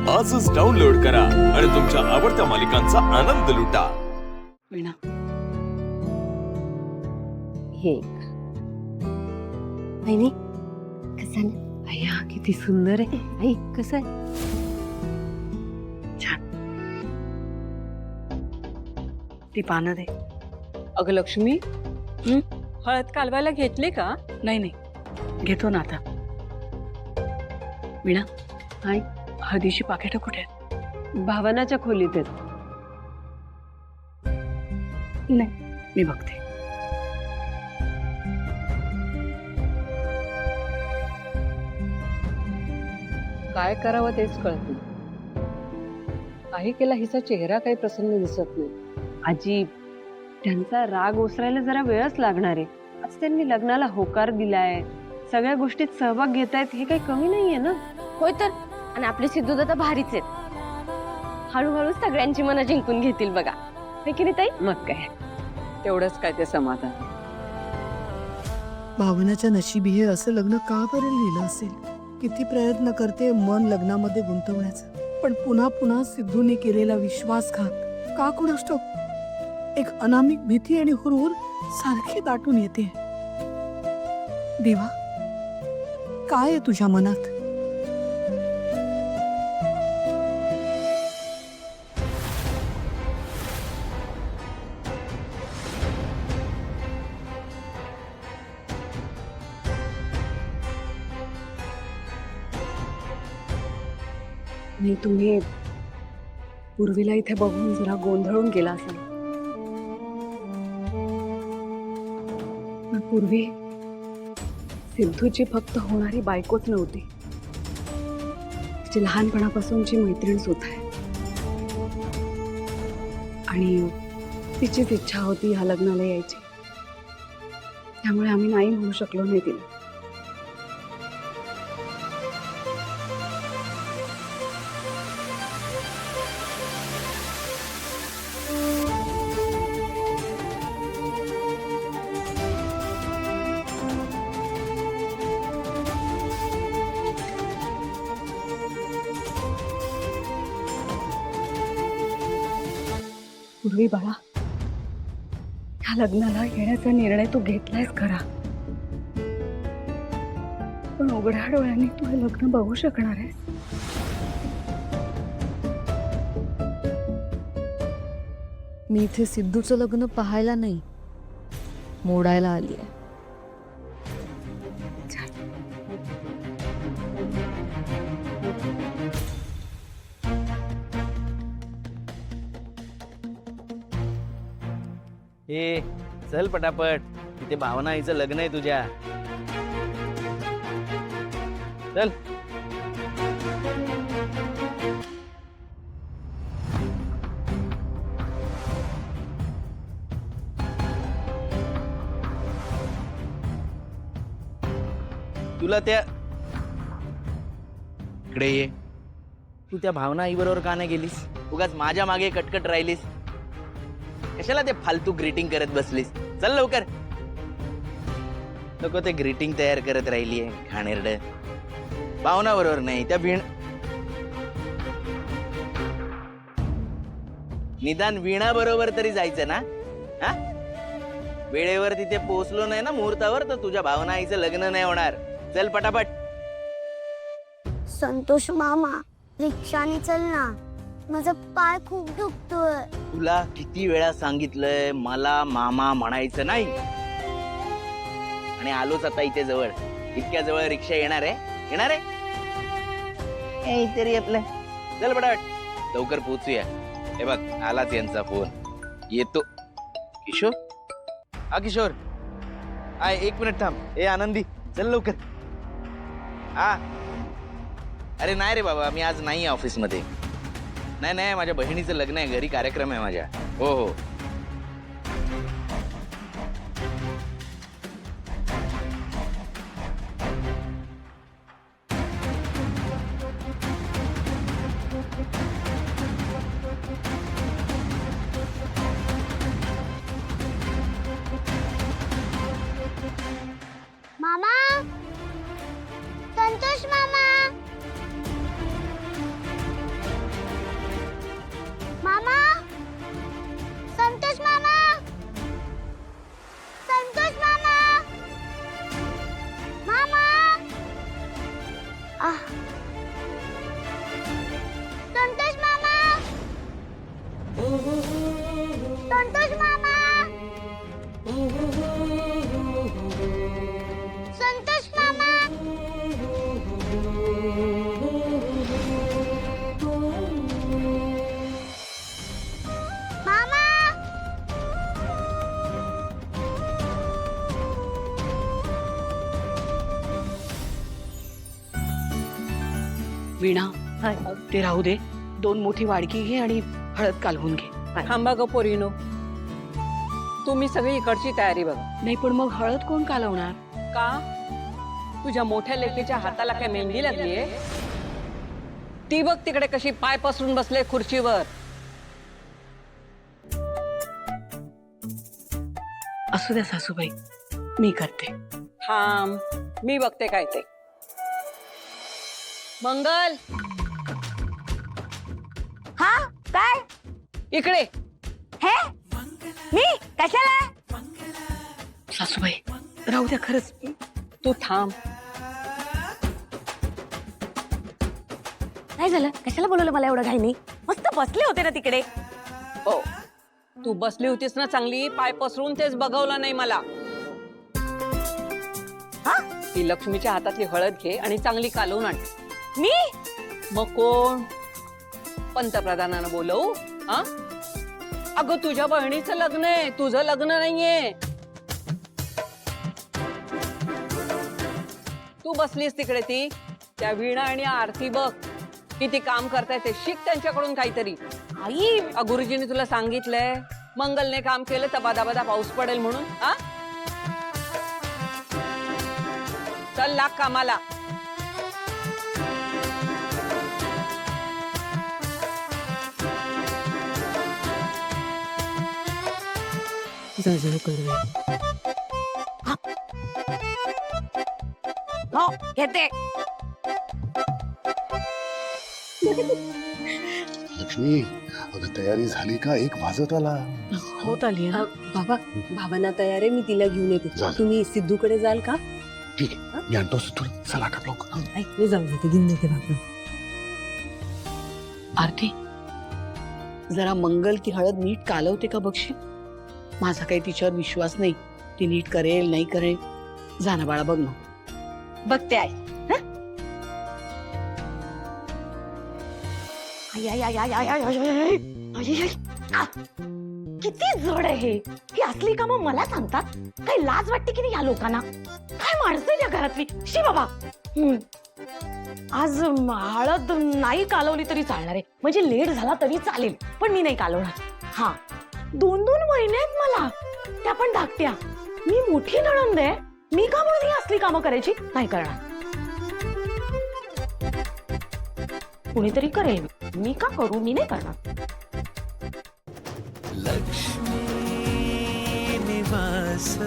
आजच डाउनलोड करा आणि तुमच्या आवडत्या मालिकांचा आनंद लुटा। वीणा, हे बहिणी कसं अय्या किती सुंदर आहे। आई कसं आहे? छान। ती पानं दे। अगं लक्ष्मी, हळद कालवायला घेतली का? नाही नाही, घेतो ना आता। वीणा, आई हळदीची पाकिटं कुठे आहेत? भावनाच्या खोलीत आहेत। नाही, मी बघते। काय करावं तेच कळत नाही। काही केला हिचा चेहरा काही प्रसन्न दिसत नाही। आजी, त्यांचा राग ओसरायला जरा वेळच लागणार आहे। आज त्यांनी लग्नाला होकार दिलाय, सगळ्या गोष्टीत सहभाग घेतायत, हे काही कमी नाहीये ना। होय तर, आणि आपले सिद्धूदादा भारीच आहेत। हळूहळू सगळ्यांची मनं जिंकून घेतील बघा, हे की नाही ताई? मग काय, तेवढंच काय ते समाधान। भावनाच्या नशिबी हे असं लग्न का बरं लिहिलं असेल? किती प्रयत्न करते मन लग्नामध्ये गुंतवण्याचा, पण पुन्हा पुन्हा सिद्धूने केलेला विश्वासघात का कुणास ठाऊक? एक अनामिक भीती आणि हुरहुर सारखी दाटून येते। देवा, काय आहे तुझ्या मनात? नाही, तुम्ही पूर्वीला इथे बघून जरा गोंधळून गेला असाल। पण पूर्वी सिद्धूची फक्त होणारी बायकोच नव्हती, तिची लहानपणापासूनची मैत्रीण सुद्धा आहे। आणि तिचीच इच्छा होती ह्या लग्नाला यायची, त्यामुळे आम्ही नाही म्हणू शकलो नाही तिला। पूर्वी बाळा, ह्या लग्नाला येण्याचा निर्णय तू घेतलायस खरा, पण उघड्या डोळ्यांनी तू हे लग्न बघू शकणार आहेस? मी इथे सिद्धूचं लग्न पाहायला नाही, मोडायला आली आहे। ए चल पटापट, इथे भावना आईचं लग्न आहे तुझ्या। चल। तुला त्या इकडे ये, तू त्या भावना आई बरोबर का नाही गेलीस? उगाच माझ्या मागे कटकट राहिलीस, कशाला ते फालतू ग्रीटिंग करत बसलीस? चल लवकर। नको ते ग्रीटिंग तयार करत राहिलीये घाणेरड। भावना बरोबर नाही, त्या निदान वीणा बरोबर तरी जायचं ना? हा, वेळेवर तिथे पोहोचलो नाही ना मुहूर्तावर, तर तुझ्या भावना आईचं लग्न नाही होणार। चल पटापट। संतोष मामा, रिक्षाने चल ना, माझा पाय खूप दुखतोय। तुला किती वेळा सांगितलंय मला मामा म्हणायचं नाही? आणि आलोच आता इथे जवळ, इतक्या जवळ रिक्षा येणार आहे, येणार आहे तरी आपलं। चल पटापट, लवकर पोहोचूया। हे बघ, आलाच यांचा फोन, येतो। किशोर, हा किशोर, आय, एक मिनिट थांब। ए आनंदी, चल लवकर। हा, अरे नाही रे बाबा, मी आज नाही ऑफिस मध्ये। नाही नाही, माझ्या बहिणीचं लग्न आहे, घरी कार्यक्रम आहे माझ्या। हो हो, संतोष मामा संतोष मामा मामा वीणा ते राहू दे, 2 मोठी वाडकी घे आणि हळद कालवून घे. थांबा ग पोरीनो, तुम्ही सगळी इकडची तयारी बघा. नाही पण मग हळद कोण कालवणार? का तुझ्या मोठ्या लेकीच्या हाताला काय मेहंदी लागलीये? ती बघ तिकडे कशी पाय पसरून बसले खुर्चीवर. असू द्या सासूबाई, मी करते. थांब, मी बघते काय ते. मंगल, हा काय इकडे. हे मी कशाला सासूबाई राहू द्या, खरंच. तू थांब. काय झालं? कशाला बोलवलं मला एवढं घाईनी? मस्त बसले होते ना तिकडे. हो, तू बसली होतीस ना चांगली, पाय पसरून तेच बघवलं नाही मला. ती लक्ष्मीच्या हातातली हळद घे आणि चांगली कालवून आण. मी मग कोण? पंतप्रधानांना बोलवू? हा, अगं तुझ्या बहिणीचं लग्न आहे, तुझं लग्न नाहीये. तू बसलीस तिकडे, ती त्या वीणा आणि आरती बघ किती काम करताय ते शिक त्यांच्याकडून काहीतरी. आई गुरुजींनी तुला सांगितलंय मंगलने काम केलं तर बदाबदा पाऊस पडेल म्हणून. हा, चल लाग कामाला. हो घेते. लक्ष्मी, अगं तयारी झाली का? 1 वाजत आला. होत आली बाबा, बाबांना तयार आहे, मी तिला घेऊन येते. झालं. तुम्ही सिद्धूकडे जाल का? ठीक आहे, मी आणतो तुला. चला का लवकर. मी जाऊन येते, घेऊन येते बाबा. आरती, जरा मंगल ती हळद नीट कालवते का बघशील? माझा काही तिच्यावर विश्वास नाही. ती नीट करेल नाही करेल. जा ना बाळा, बघ ना. बघते आई. आई आई आई आई आई आई आई आई आई आई. आ! किती जड आहे हे. ही असली कामं मला सांगतात. काही लाज वाटते की नाही या लोकांना? काय माणसं आहे या घरातली. शी बाबा. आज हळद नाही कालवली तरी चालणार आहे. म्हणजे लेट झाला तरी चालेल, पण मी नाही कालवणार. हा, 2-2 महिने आहेत मला. त्या पण धाकट्या. मी मोठी नणंद आहे. मी का म्हणून ही असली कामं करायची? नाही करणार. कुणीतरी करेल, मी का करू? मी नाही करणार. लक्ष्मी निवास